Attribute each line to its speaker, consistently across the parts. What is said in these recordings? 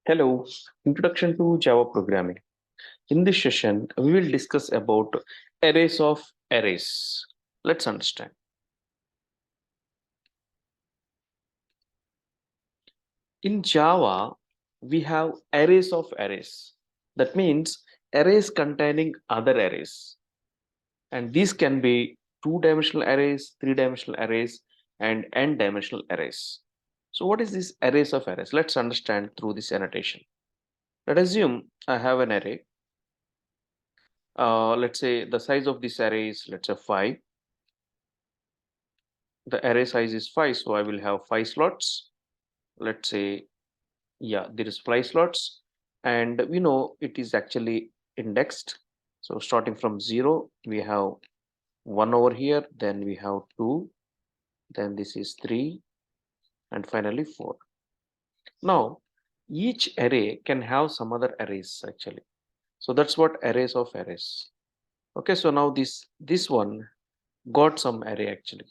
Speaker 1: Hello, Introduction to Java Programming. In this session, we will discuss about arrays of arrays. Let's understand. In Java, we have arrays of arrays. That means arrays containing other arrays. And these can be two-dimensional arrays, three-dimensional arrays, and n-dimensional arrays. So what is this arrays of arrays? Let's understand through this annotation. Let's assume I have an array. Let's say the size of this array is, let's say, 5. The array size is 5, so I will have 5 slots. Let's say, yeah, there is 5 slots, and we know it is actually indexed. So starting from 0, we have 1 over here, then we have 2, then this is 3, and finally 4. Now each array can have some other arrays actually, so that's what arrays of arrays. Okay, so now this one got some array actually.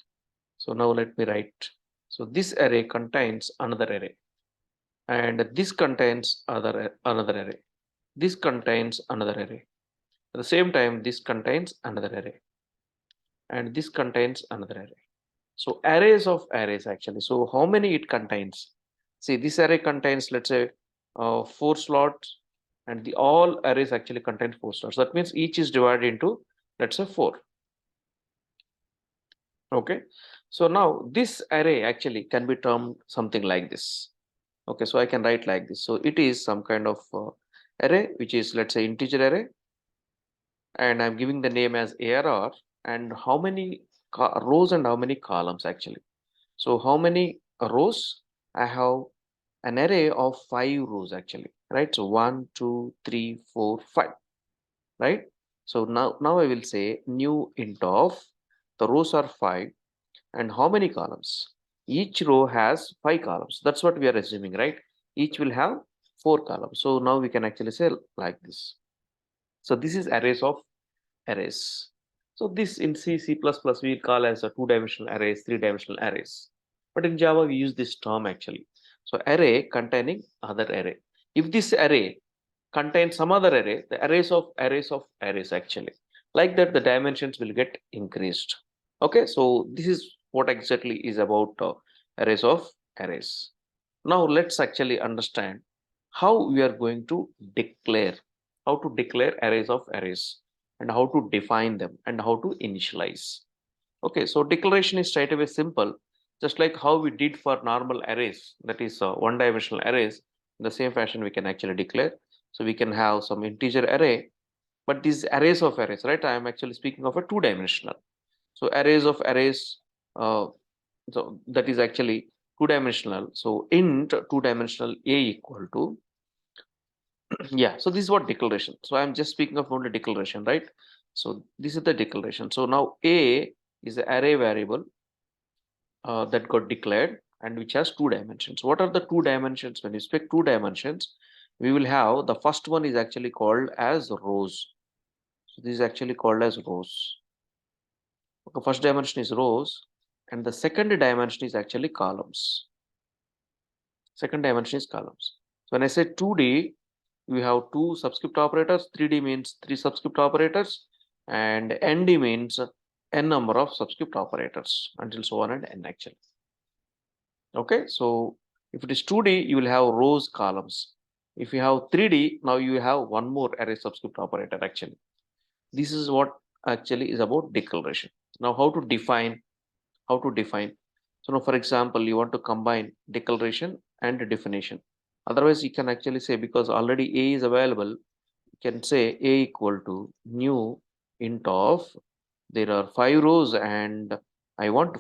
Speaker 1: So now let me write. So this array contains another array, and this contains another array. This contains another array. At the same time, this contains another array, and this contains another array. So arrays of arrays actually. So how many it contains? See, this array contains, let's say, 4 slots, and the all arrays actually contain 4 slots. That means each is divided into, let's say, 4. Okay. So now this array actually can be termed something like this. Okay, so I can write like this. So it is some kind of array, which is, let's say, integer array, and I'm giving the name as ARR, and how many rows and how many columns actually. So how many rows? I have an array of 5 rows actually, right? So 1, 2, 3, 4, 5, right? So now I will say new int of the rows are 5, and how many columns? Each row has 5 columns. That's what we are assuming, right? Each will have 4 columns. So now we can actually say like this. So this is arrays of arrays. So this in C++ we call as a two-dimensional arrays, three-dimensional arrays. But in Java we use this term actually. So array containing other array. If this array contains some other array, the arrays actually. Like that, the dimensions will get increased. Okay, so this is what exactly is about arrays of arrays. Now let's actually understand how we are going to declare, how to declare arrays of arrays, and how to define them, and how to initialize. Okay, so declaration is straight away simple, just like how we did for normal arrays, that is one-dimensional arrays. In the same fashion, we can actually declare. So we can have some integer array, but these arrays of arrays, right? I am actually speaking of a two-dimensional. So arrays of arrays, so that is actually two-dimensional. So int two-dimensional a equal to yeah. So this is what declaration. So I'm just speaking of only declaration, right? So this is the declaration. So now a is the array variable that got declared and which has 2 dimensions. What are the 2 dimensions? When you speak 2 dimensions, we will have the first one is actually called as rows. So this is actually called as rows. Okay, first dimension is rows, and the second dimension is actually columns. Second dimension is columns. So when I say 2D, we have 2 subscript operators. 3D means 3 subscript operators, and ND means n number of subscript operators until so on and n actually. Okay, so if it is 2D, you will have rows, columns. If you have 3D, now you have one more array subscript operator actually. This is what actually is about declaration. Now how to define, so now for example, you want to combine declaration and definition. Otherwise you can actually say, because already a is available, you can say a equal to new int of, there are 5 rows and I want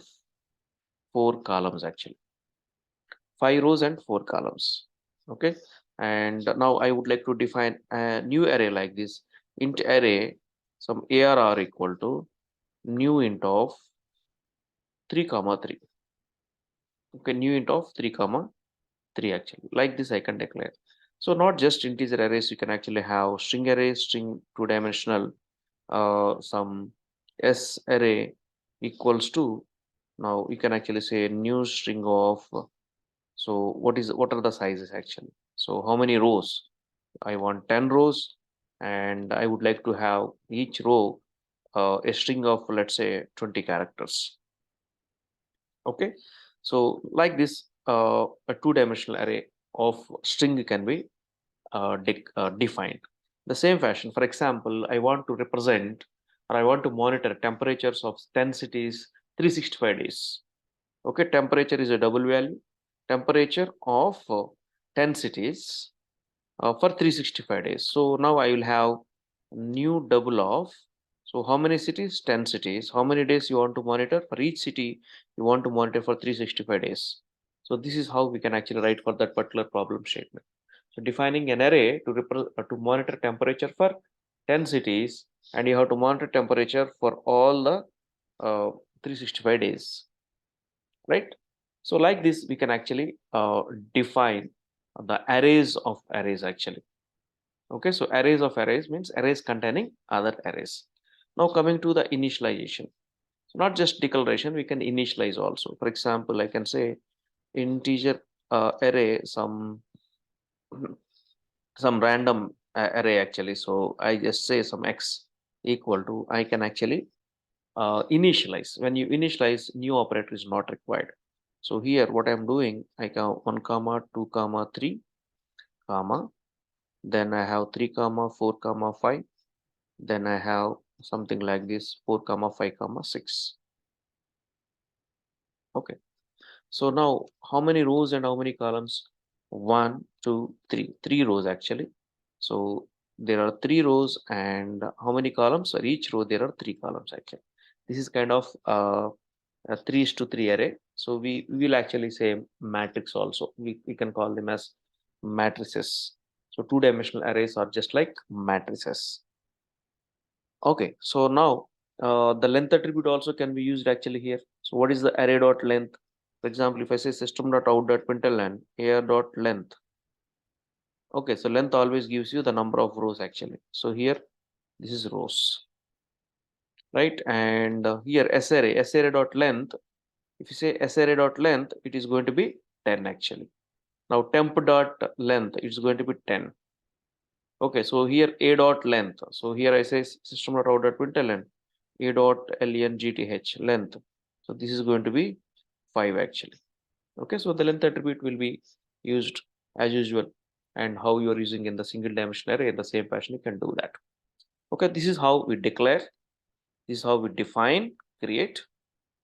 Speaker 1: 4 columns actually, 5 rows and 4 columns. Okay, and now I would like to define a new array like this. Int array, some arr equal to new int of 3 comma 3. Okay, new int of 3 comma 3 actually. Like this I can declare. So not just integer arrays, you can actually have string arrays, string two-dimensional, some s array equals to, now you can actually say new string of So what are the sizes actually? So how many rows? I want 10 rows, and I would like to have each row a string of, let's say, 20 characters. Okay, so like this, a two-dimensional array of string can be defined. The same fashion, for example, I want to represent or I want to monitor temperatures of 10 cities 365 days. Okay, temperature is a double value. Temperature of 10 cities for 365 days. So now I will have new double of, so how many cities? 10 cities. How many days you want to monitor? For each city, you want to monitor for 365 days. So this is how we can actually write for that particular problem statement. So defining an array to monitor temperature for 10 cities, and you have to monitor temperature for all the 365 days, right? So like this, we can actually define the arrays of arrays actually. Okay, so arrays of arrays means arrays containing other arrays. Now coming to the initialization. So not just declaration, we can initialize also. For example, I can say integer array, some random array actually. So I just say some x equal to, I can actually initialize. When you initialize, new operator is not required. So here what I'm doing, I can 1 comma 2 comma 3 comma, then I have 3 comma 4 comma 5, then I have something like this 4 comma 5 comma 6. Okay, so now how many rows and how many columns? 1 2 3, 3 rows actually. So there are 3 rows, and how many columns? For each row there are 3 columns actually. This is kind of a 3:3 array. So we will actually say matrix also. We can call them as matrices. So two-dimensional arrays are just like matrices. Okay, so now the length attribute also can be used actually here. So what is the array dot length? For example, if I say system dot out dot println array dot length. Okay, so length always gives you the number of rows actually. So here this is rows, right? And here sarray dot length. If you say sarray dot length, it is going to be 10 actually. Now temp dot length, it's going to be 10. Okay, so here a dot length. So here I say system dot out dot println a dot length length. So this is going to be 5 actually. Okay, so the length attribute will be used as usual, and how you are using in the single dimensional array in the same fashion you can do that. Okay, this is how we declare. This is how we define, create.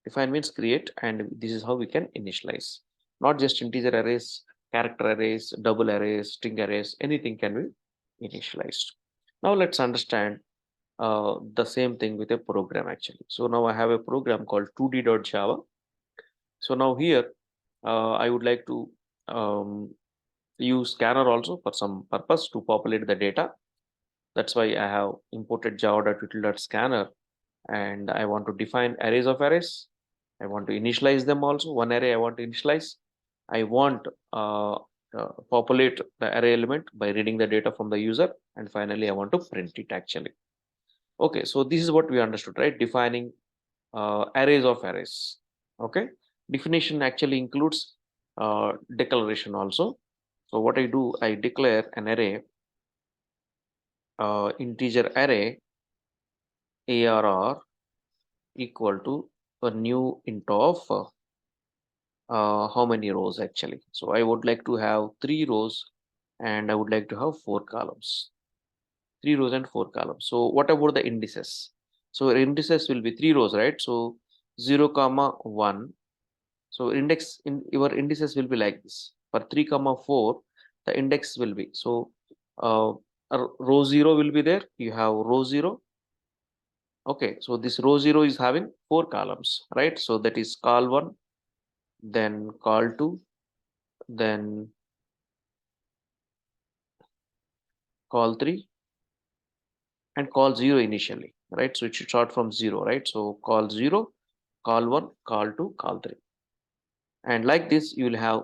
Speaker 1: Define means create, and this is how we can initialize. Not just integer arrays, character arrays, double arrays, string arrays, anything can be initialized. Now let's understand the same thing with a program actually. So now I have a program called 2d.java. So now here I would like to use scanner also for some purpose to populate the data. That's why I have imported java.util.scanner, and I want to define arrays of arrays. I want to initialize them also. One array I want to initialize. I want populate the array element by reading the data from the user, and finally I want to print it actually. Okay, so this is what we understood, right? Defining arrays of arrays. Okay, definition actually includes declaration also. So what I do, I declare an array, integer array arr equal to a new int of how many rows actually. So I would like to have 3 rows, and I would like to have 4 columns. 3 rows and 4 columns. So what about the indices? So indices will be 3 rows, right? So 0 comma 1. So your indices will be like this. For 3 comma 4, the index will be, so row 0 will be there. You have row 0. Okay, so this row 0 is having 4 columns, right? So that is col 1, then col 2, then col 3, and col 0 initially, right? So it should start from 0, right? So col 0, col 1, col 2, col 3. And like this, you will have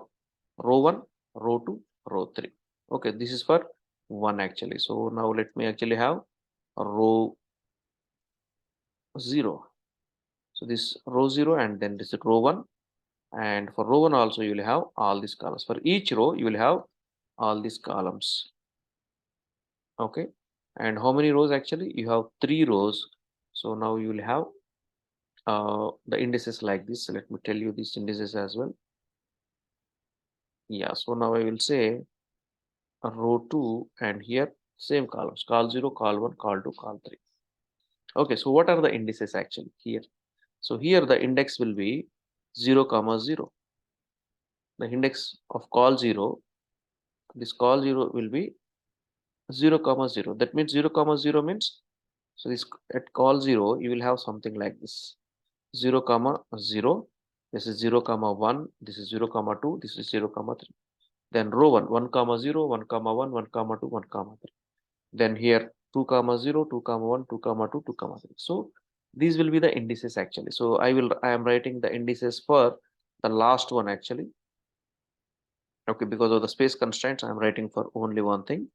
Speaker 1: row 1, row 2, row 3. Okay, this is for 1 actually. So now let me actually have row 0. So this row 0, and then this is row 1, and for row 1 also you will have all these columns. For each row you will have all these columns. Okay, and how many rows? Actually you have 3 rows. So now you will have the indices like this. Let me tell you these indices as well. Yeah, so now I will say row 2, and here same columns, col 0, col 1, col 2, col 3. Okay, so what are the indices actually here? So here the index will be 0 comma 0. The index of col 0, this col 0 will be 0 comma 0. That means 0 comma 0 means, so this at col 0 you will have something like this: 0 comma 0, this is 0 comma 1, this is 0 comma 2, this is 0 comma 3. Then row 1, 1 comma 0, 1 comma 1, 1 comma 2, 1 comma 3. Then here 2 comma 0, 2 comma 1, 2 comma 2, 2 comma 3. So these will be the indices actually. So I am writing the indices for the last one actually. Okay, because of the space constraints, I am writing for only one thing.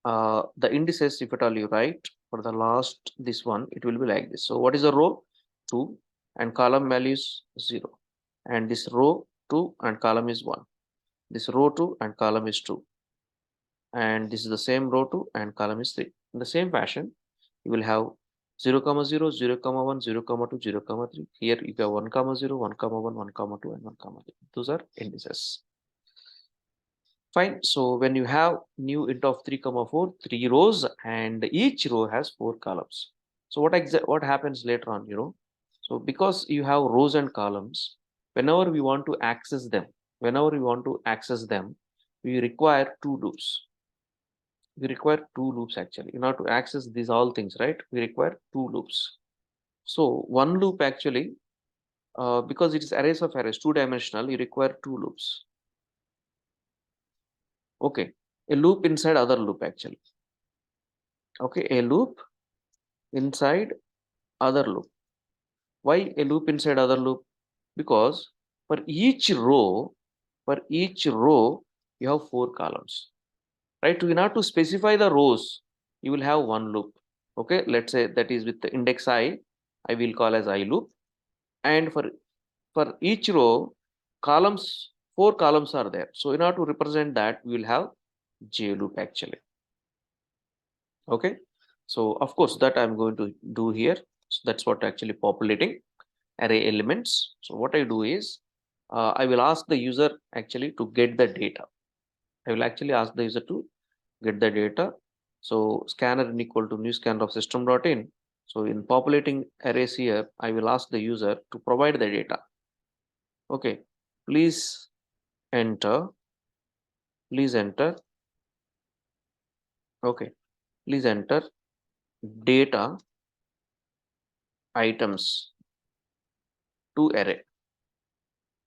Speaker 1: The indices, if at all you write for the last this one, it will be like this. So what is the row? 2, and column value is 0. And this row 2 and column is 1. This row 2 and column is 2. And this is the same row 2 and column is 3. In the same fashion, you will have 0 comma 0, 0 comma 1, 0 comma 2, 0 comma 3. Here you have 1 comma 0, 1 comma 1, 1 comma 2, and 1 comma 3. Those are indices. Fine. So when you have new int of 3 comma 4, 3 rows, and each row has 4 columns. So what happens later on, so because you have rows and columns, whenever we want to access them, we require 2 loops. We require 2 loops actually in order to access these all things, right? We require 2 loops. So one loop actually, because it is arrays of arrays, 2-dimensional, you require 2 loops. Okay, a loop inside other loop actually. Okay, a loop inside other loop. Why a loop inside other loop? Because for each row you have 4 columns, right? In order to specify the rows, you will have one loop. Okay, let's say that is with the index I will call as I loop, and for each row, 4 columns are there. So in order to represent that, we will have J loop actually. Okay, so of course that I'm going to do here. So that's what actually populating array elements. So what I do is, I will ask the user actually to get the data. I will actually ask the user to get the data. So scanner in equal to new scanner of system.in. So in populating arrays here, I will ask the user to provide the data. Okay, please enter. Okay, please enter data items to array.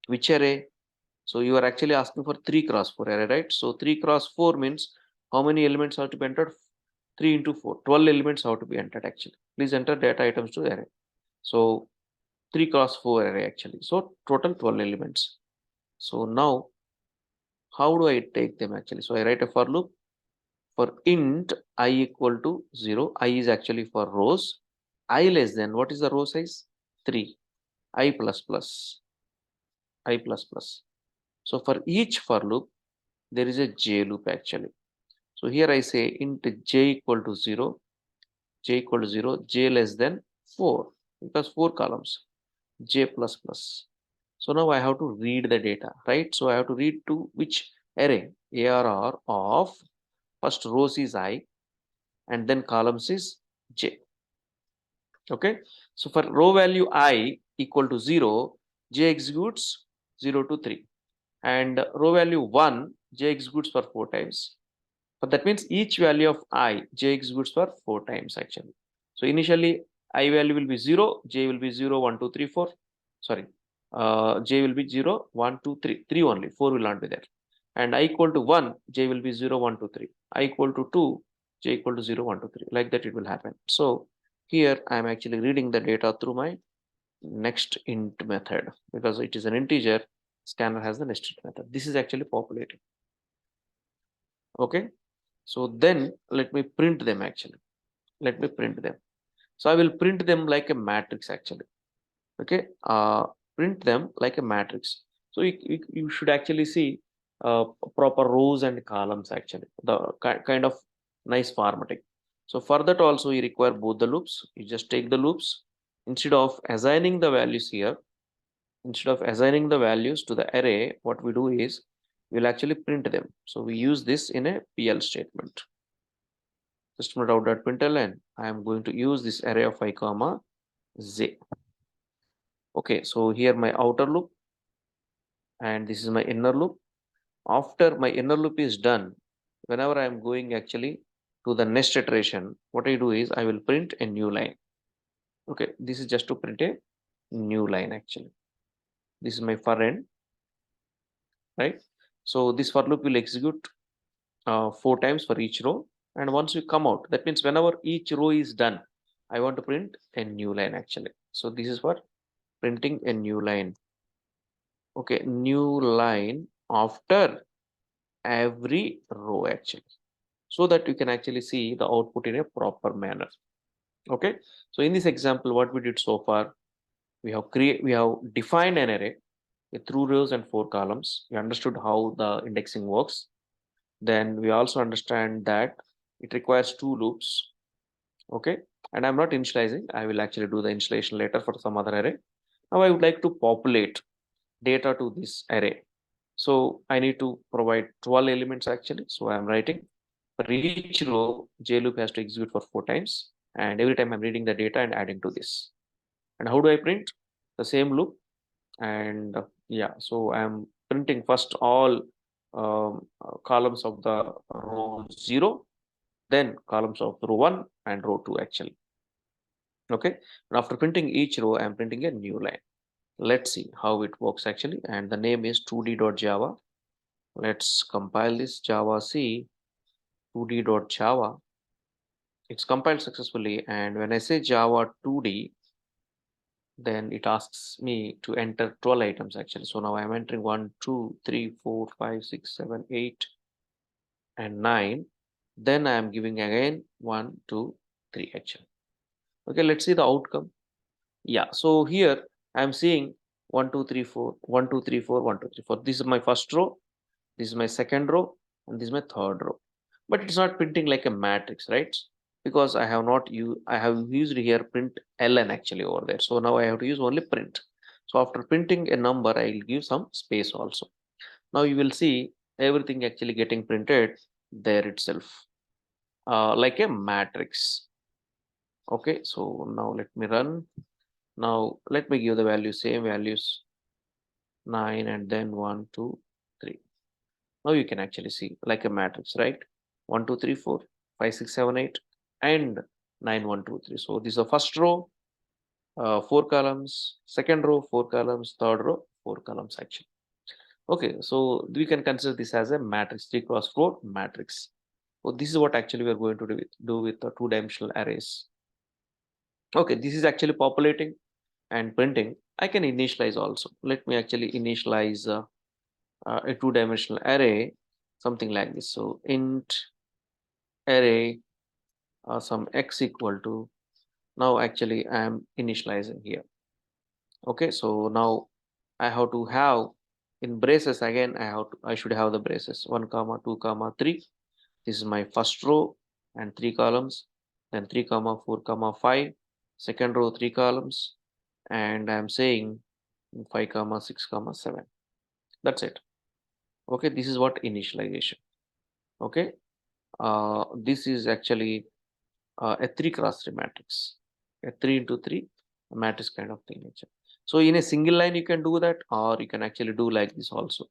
Speaker 1: Which array? So you are actually asking for 3 cross 4 array, right? So 3 cross 4 means how many elements have to be entered? 3 into 4, 12 elements have to be entered actually. Please enter data items to array. So 3 cross 4 array actually. So total 12 elements. So now how do I take them actually? So I write a for loop for int I equal to 0. I is actually for rows. I less than, what is the row size? 3. I plus plus. So for each for loop, there is a J loop actually. So here I say int J equal to 0, J less than 4, because 4 columns, J plus plus. So now I have to read the data, right? So I have to read to which array? ARR of first rows is I, and then columns is J. Okay, so for row value I equal to 0, J executes 0 to 3, and row value 1, J executes for 4 times. But that means each value of I, J executes for 4 times actually. So initially I value will be 0, J will be 0, 1, 2, 3, 4. Sorry, J will be 0, 1, 2, 3, 3 only, 4 will not be there. And I equal to 1, J will be 0, 1, 2, 3. I equal to 2, J equal to 0, 1, 2, 3. Like that it will happen. So here I am actually reading the data through my next int method, because it is an integer. Scanner has the nested method. This is actually populating. Okay, so then let me print them actually. Let me print them. So I will print them like a matrix actually. Okay, print them like a matrix. So you should actually see proper rows and columns, actually the kind of nice formatting. So for that also you require both the loops. You just take the loops, instead of assigning the values here, instead of assigning the values to the array, what we do is we'll actually print them. So we use this in a PL statement. System.out.println, I am going to use this array of I comma z. Okay, so here my outer loop and this is my inner loop. After my inner loop is done, whenever I am going actually to the next iteration, what I do is I will print a new line. Okay, this is just to print a new line actually. This is my for end, right? So this for loop will execute 4 times for each row, and once we come out, that means whenever each row is done, I want to print a new line actually. So this is for printing a new line. Okay, new line after every row actually, so that you can actually see the output in a proper manner. Okay, so in this example, what we did so far, we have defined an array with 2 rows and 4 columns. We understood how the indexing works. Then we also understand that it requires 2 loops. Okay, and I'm not initializing, I will actually do the installation later for some other array. Now I would like to populate data to this array. So I need to provide 12 elements actually. So I'm writing for each row, JLoop has to execute for 4 times. And every time I'm reading the data and adding to this. And how do I print? The same loop. And yeah, so I'm printing first all columns of the row 0, then columns of row 1 and row 2 actually. Okay, and after printing each row, I'm printing a new line. Let's see how it works actually. And the name is 2d.java. Let's compile this Java C 2d.java. It's compiled successfully. And when I say Java 2D, then it asks me to enter 12 items actually. So now I'm entering 1, 2, 3, 4, 5, 6, 7, 8, and 9. Then I am giving again 1, 2, 3 actually. Okay, let's see the outcome. Yeah, so here I'm seeing 1, 2, 3, 4, 1, 2, 3, 4, 1, 2, 3, 4. This is my first row, this is my second row, and this is my third row. But it's not printing like a matrix, right? Because I have not used, I have used here print ln actually over there. So now I have to use only print. So after printing a number, I will give some space also. Now you will see everything actually getting printed there itself, like a matrix. Okay, so now let me run. Now let me give the values, same values, 9 and then 1, 2, 3. Now you can actually see like a matrix, right? 1, 2, 3, 4, 5, 6, 7, 8, and 9, 1, 2, 3. So this is the first row, 4 columns, second row, 4 columns, third row, 4 columns actually. Okay, so we can consider this as a matrix, 3 cross 4 matrix. So this is what actually we are going to do with the 2-dimensional arrays. Okay, this is actually populating and printing. I can initialize also. Let me actually initialize a 2-dimensional array, something like this. So int array some x equal to, now actually I am initializing here. Okay, so now I have to have in braces again, I should have the braces 1 comma 2 comma 3. This is my first row and 3 columns, then 3 comma 4 comma 5, second row 3 columns, and I'm saying 5 comma 6 comma 7. That's it. Okay, this is what initialization. Okay, this is actually a 3 cross 3 matrix, a 3 into 3 matrix kind of thing. So in a single line you can do that, or you can actually do like this also.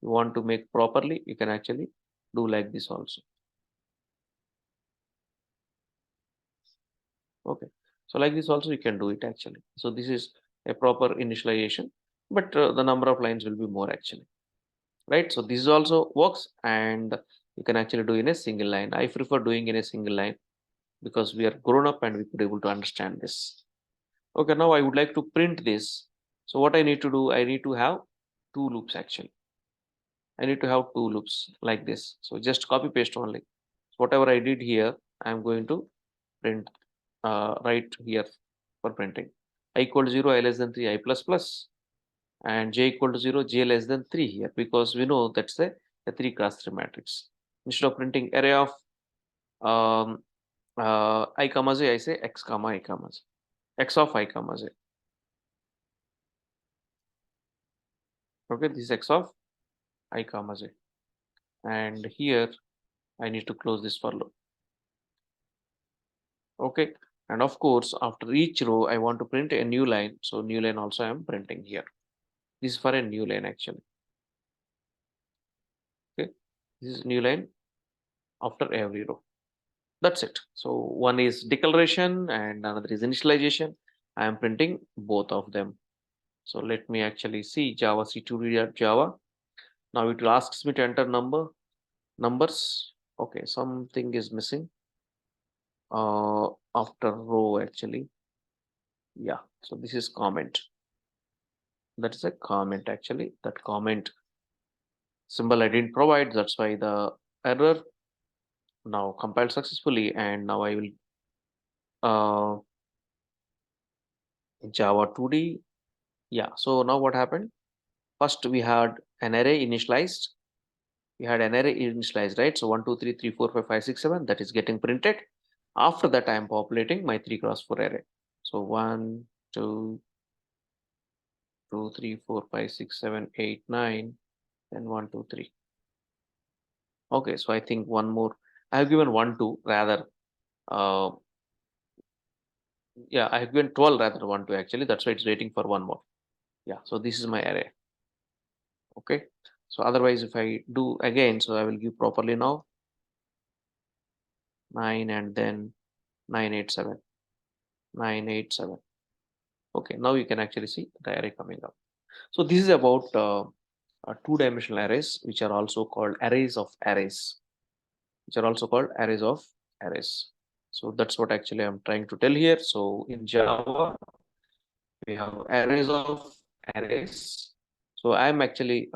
Speaker 1: You want to make properly, you can actually do like this also. Okay, so like this also you can do it actually. So this is a proper initialization, but the number of lines will be more actually, right? So this also works, and you can actually do in a single line. I prefer doing in a single line because we are grown up and we could able to understand this. Okay, now I would like to print this. So what I need to do, I need to have 2 loops actually. I need to have 2 loops like this. So just copy paste only. So whatever I did here, I'm going to print right here for printing. I equal 0, I less than 3, I plus plus. and j equal to 0, j less than 3 here, because we know that's a 3 cross 3 matrix. Instead of printing array of I comma j, I say x comma I comma j, x of I comma j. Okay, this is x of I comma j, and here I need to close this for loop. Okay, and of course after each row I want to print a new line, so new line also I am printing here. This is for a new line actually. Okay, this is new line after every row. That's it. So one is declaration and another is initialization. I am printing both of them. So let me actually see Java C2.java. Now it asks me to enter numbers. Okay, something is missing after row actually. Yeah, so this is comment. That is a comment actually. That comment symbol I didn't provide. That's why the error. Now compiled successfully, and now I will Java 2D. Yeah, so now what happened? First we had an array initialized. Right? So 1, 2, 3, 3, 4, 5, 5, 6, 7, that is getting printed. After that, I am populating my 3 cross 4 array. So 1, 2, 2, 3, 4, 5, 6, 7, 8, 9, and 1, 2, 3. Okay, so I think one more. I have given 1, 2 rather. Yeah, I have given 12 rather 1, 2 actually. That's why it's waiting for one more. Yeah, so this is my array. Okay, so otherwise if I do again, so I will give properly now 9 and then 987. 987. Okay, now you can actually see the array coming up. So this is about two-dimensional arrays, which are also called arrays of arrays, So that's what actually I'm trying to tell here. So in Java, we have arrays of arrays. So I'm actually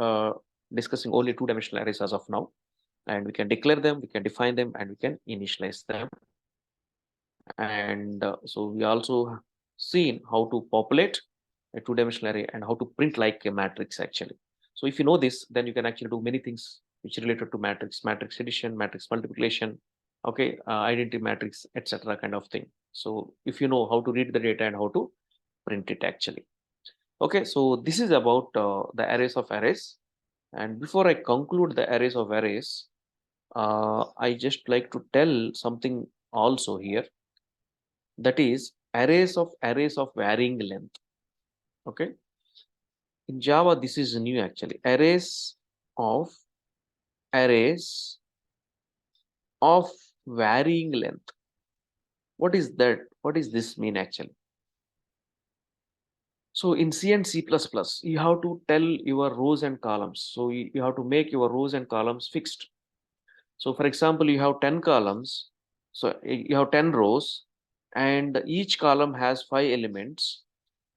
Speaker 1: discussing only two-dimensional arrays as of now, and we can declare them, we can define them, and we can initialize them. And so we also seen how to populate a two-dimensional array and how to print like a matrix actually. So if you know this, then you can actually do many things which are related to matrix addition, matrix multiplication, okay, identity matrix, etc. kind of thing. So if you know how to read the data and how to print it actually. Okay, so this is about the arrays of arrays. And before I conclude the arrays of arrays, I just like to tell something also here, that is arrays of varying length. Okay, in Java this is new actually. Arrays of varying length. What is that? What does this mean actually? So in C and C++, you have to tell your rows and columns. So you have to make your rows and columns fixed. So for example, you have 10 columns. So you have 10 rows and each column has 5 elements.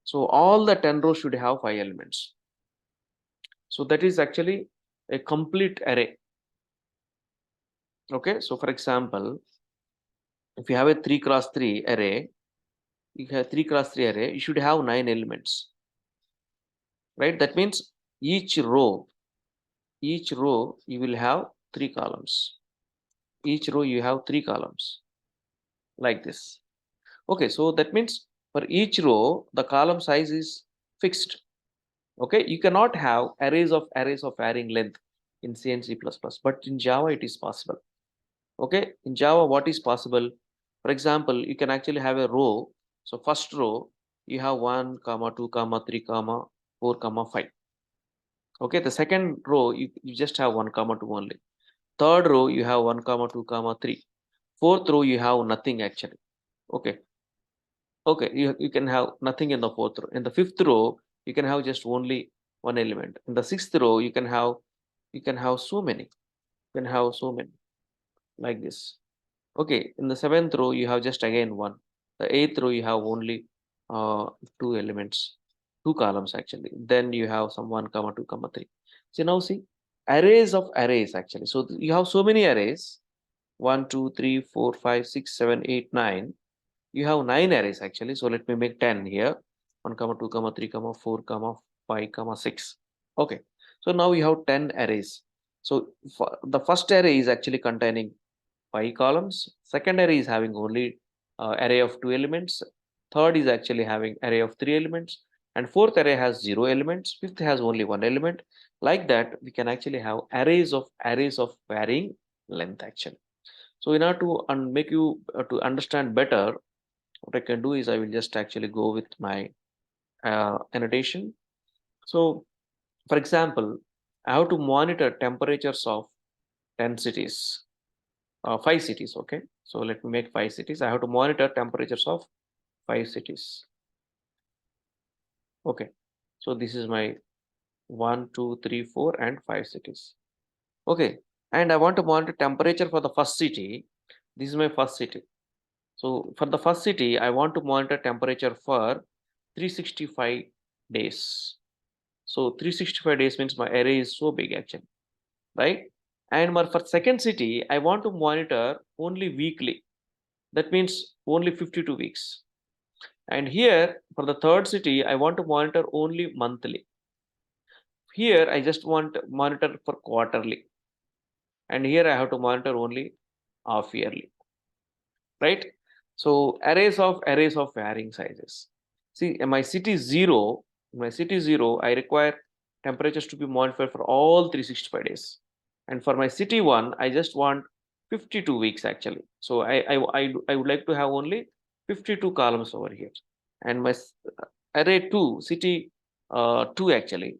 Speaker 1: So all the 10 rows should have 5 elements. So that is actually a complete array. Okay, so for example, if you have a 3 cross 3 array, you have 3 cross 3 array, you should have 9 elements, right? That means each row you will have 3 columns. Each row you have 3 columns like this. Okay, so that means for each row, the column size is fixed. Okay, you cannot have arrays of varying length in C and C++, but in Java it is possible. Okay, in Java what is possible? For example, you can actually have a row. So first row you have 1 comma 2 comma 3 comma 4 comma 5. Okay, the second row you just have 1 comma 2 only. Third row you have 1 comma 2 comma 3. Fourth row you have nothing actually. Okay, you can have nothing in the fourth row. In the fifth row you can have just only one element. In the sixth row you can have so many. Like this. Okay, in the seventh row you have just again one. The eighth row you have only two elements, two columns actually. Then you have some 1 comma 2 comma 3. So now see, arrays of arrays actually. So you have so many arrays, 1 2 3 4 5 6 7 8 9. You have 9 arrays actually. So let me make 10 here, 1 comma 2 comma 3 comma 4 comma 5, comma 6. Okay, so now we have 10 arrays. So the first array is actually containing 5 columns. Second array is having only array of 2 elements. Third is actually having array of 3 elements, and fourth array has 0 elements. Fifth has only 1 element. Like that, we can actually have arrays of varying length actually. So in order to make you to understand better, what I can do is I will just actually go with my annotation. So for example, I have to monitor temperatures of 10 cities, 5 cities. Okay, so let me make 5 cities. I have to monitor temperatures of 5 cities. Okay, so this is my 1, 2, 3, 4, and 5 cities. Okay, and I want to monitor temperature for the first city. This is my first city. So for the first city, I want to monitor temperature for 365 days. So 365 days means my array is so big actually, right? And for second city, I want to monitor only weekly. That means only 52 weeks. And here for the third city, I want to monitor only monthly. Here I just want to monitor for quarterly. And here I have to monitor only half yearly, right? So arrays of varying sizes. See, in my city 0, I require temperatures to be modified for all 365 days. And for my city 1, I just want 52 weeks actually. So I would like to have only 52 columns over here. And my array 2, city 2 actually.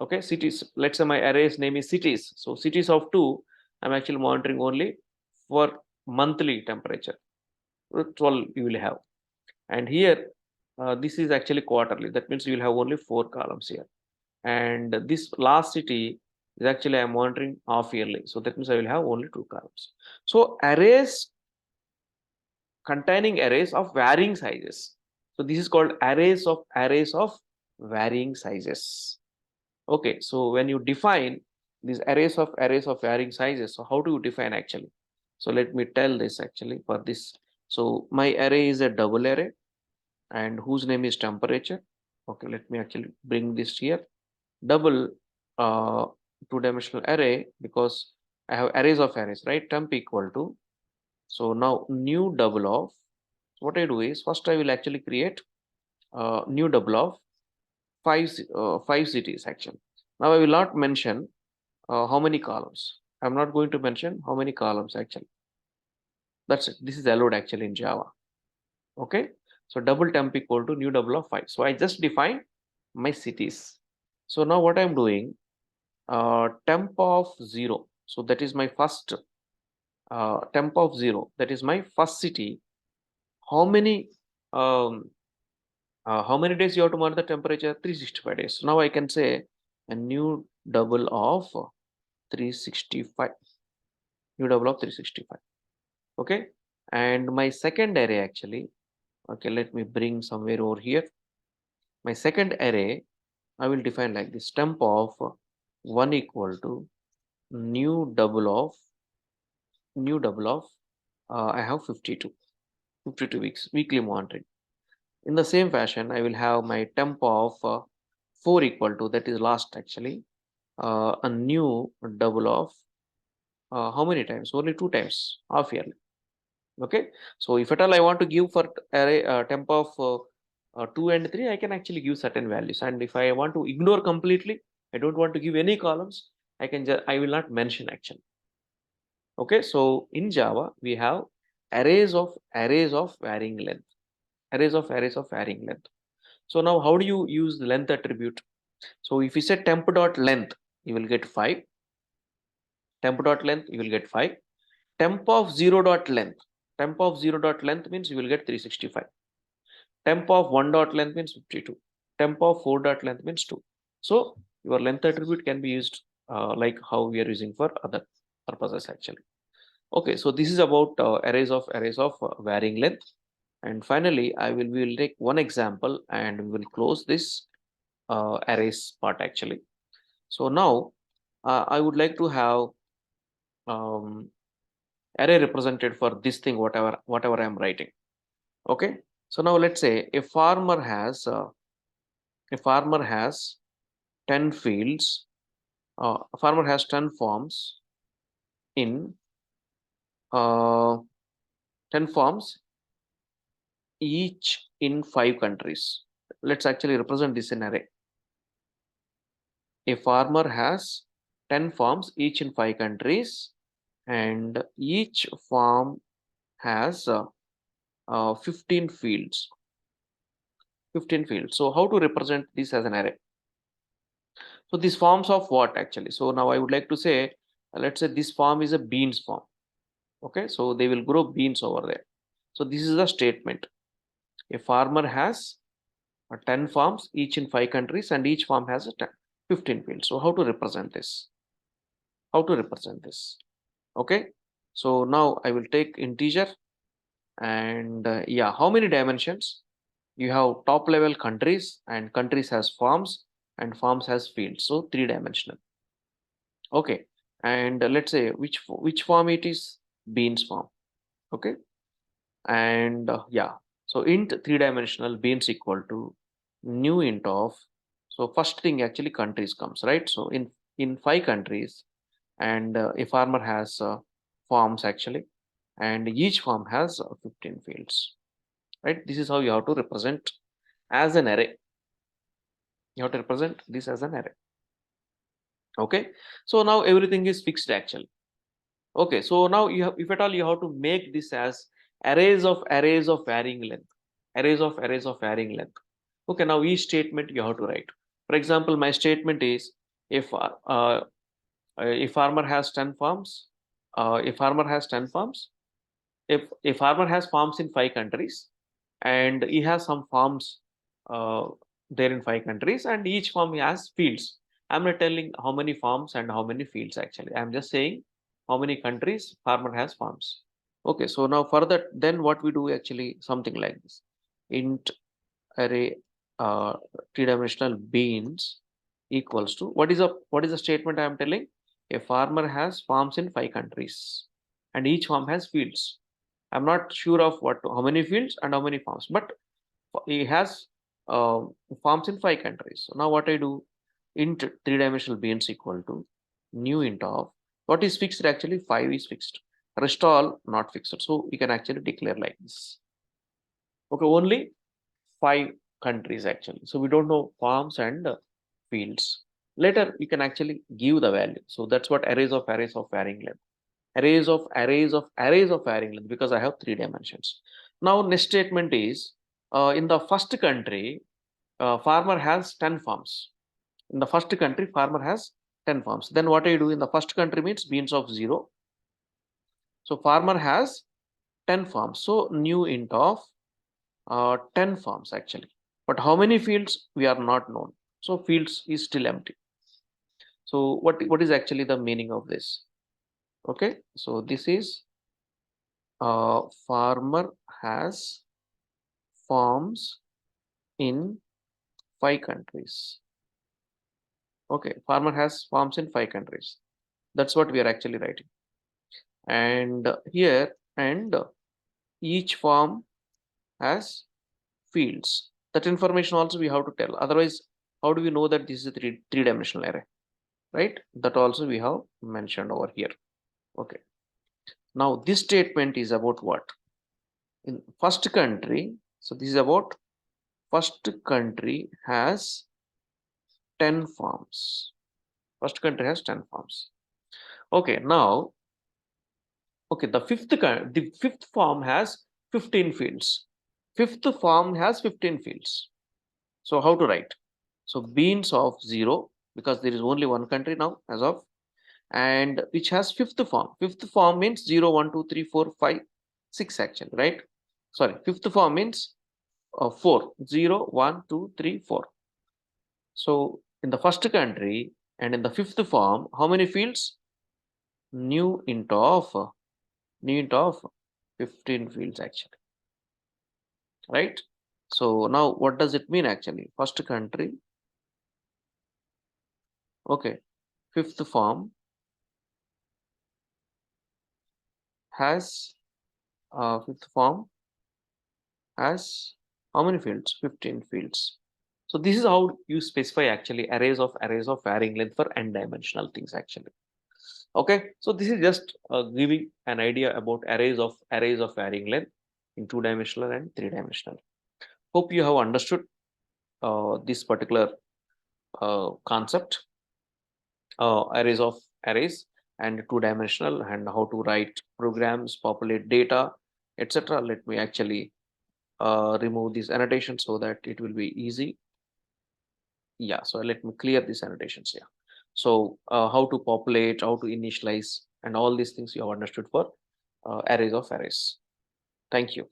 Speaker 1: Okay, cities. Let's say my array's name is cities. So cities of 2, I'm actually monitoring only for monthly temperature. 12 you will have. And here, this is actually quarterly. That means you will have only 4 columns here. And this last city is actually I'm monitoring half yearly. So that means I will have only 2 columns. So arrays containing arrays of varying sizes. So this is called arrays of varying sizes. Okay, so when you define these arrays of varying sizes, so how do you define actually? So let me tell this actually for this. So my array is a double array and whose name is temperature. Okay, let me actually bring this here. Double two-dimensional array because I have arrays of arrays, right? Temp equal to. So now new double of. What I do is first I will actually create new double of 5 cities actually. Now I will not mention how many columns. I'm not going to mention how many columns actually. That's it. This is allowed actually in Java. Okay. So double temp equal to new double of 5. So I just define my cities. So now what I'm doing, temp of 0. So that is my first temp of 0. That is my first city. How many days you have to monitor the temperature? 365 days. So now I can say a new double of 365. New double of 365. Okay. And my second array actually, okay, let me bring somewhere over here. My second array, I will define like this: temp of 1 equal to new double of I have 52 weeks weekly monitoring. In the same fashion, I will have my temp of 4 equal to, that is last actually, a new double of how many times? Only 2 times, half yearly. Okay, so if at all I want to give for array temp of 2 and 3, I can actually give certain values. And if I want to ignore completely, I don't want to give any columns, I will not mention actually. Okay, so in Java we have arrays of varying length, arrays of varying length. So now how do you use the length attribute? So if you say temp dot length, you will get 5. Temp dot length, you will get 5. Temp of 0 dot length, means you will get 365. Temp of 1 dot length means 52. Temp of 4 dot length means 2. So your length attribute can be used like how we are using for other purposes actually. Okay, so this is about arrays of varying length. And finally, we will take one example and we will close this arrays part actually. So now I would like to have um, array represented for this thing, whatever I am writing. Okay, so now let's say a farmer has a farmer has 10 fields, a farmer has 10 farms in 10 farms, each in 5 countries. Let's actually represent this in array. A farmer has 10 farms, each in 5 countries, and each farm has 15 fields. 15 fields. So how to represent this as an array? So these forms of what actually? So now I would like to say, let's say this farm is a beans farm. Okay, so they will grow beans over there. So this is the statement. A farmer has 10 farms, each in 5 countries, and each farm has a 15 fields. So how to represent this? How to represent this? Okay, so now I will take integer, and yeah, how many dimensions? You have top level countries, and countries has farms, and farms has fields. So 3-dimensional. Okay, and let's say which farm it is, beans farm. Okay, and yeah, so int 3-dimensional beans equal to new int of, so first thing actually countries comes, right? So in 5 countries, and a farmer has farms actually, and each farm has 15 fields, right? This is how you have to represent as an array. You have to represent this as an array. Okay, so now everything is fixed actually. Okay, so now you have, if at all you have to make this as arrays of varying length, arrays of varying length. Okay, now each statement you have to write. For example, my statement is, if a farmer has 10 farms, a farmer has 10 farms, if a farmer has farms in 5 countries, and he has some farms uh, there in 5 countries, and each farm has fields. I'm not telling how many farms and how many fields actually. I'm just saying how many countries farmer has farms. Okay, so now further, then what we do actually something like this. Int array uh, 3-dimensional beans equals to, what is the statement I am telling? A farmer has farms in 5 countries, and each farm has fields. I'm not sure of how many fields and how many farms, but he has uh, farms in 5 countries. So now what I do, int 3-dimensional beans equal to new int of, what is fixed actually, 5 is fixed, rest all not fixed. So we can actually declare like this. Okay, only 5 countries actually. So we don't know farms and fields. Later we can actually give the value. So that's what arrays of varying length. Arrays of varying length, because I have 3 dimensions. Now next statement is, in the first country, farmer has 10 farms. In the first country, farmer has 10 farms. Then what I do in the first country means beans of 0. So farmer has 10 farms. So new int of 10 farms actually. But how many fields we are not known. So fields is still empty. So what is actually the meaning of this? Okay, so this is farmer has farms in 5 countries. Okay, farmer has farms in 5 countries. That's what we are actually writing. And here, and each farm has fields. That information also we have to tell. Otherwise, how do we know that this is a three-dimensional array? Right? That also we have mentioned over here. Okay. Now this statement is about what? In first country, so this is about first country has 10 farms. First country has 10 farms. Okay, now, okay, the fifth farm has 15 fields. Fifth farm has 15 fields. So how to write? So beans of 0, because there is only one country now as of, and which has fifth form. Fifth form means 0, 1, 2, 3, 4, 5, 6 actually, right? Sorry, fifth form means 4, 0, 1, 2, 3, 4. So in the first country and in the fifth form, how many fields? New int of 15 fields actually, right? So now what does it mean actually? First country, okay, fifth form has fifth form has how many fields? 15 fields. So this is how you specify actually arrays of varying length for n dimensional things actually. Okay, so this is just giving an idea about arrays of varying length in 2-dimensional and 3-dimensional. Hope you have understood this particular concept, arrays of arrays and 2-dimensional, and how to write programs, populate data, etc. Let me actually remove this annotation so that it will be easy. Yeah, so let me clear these annotations here. So how to populate, how to initialize, and all these things you have understood for arrays of arrays. Thank you.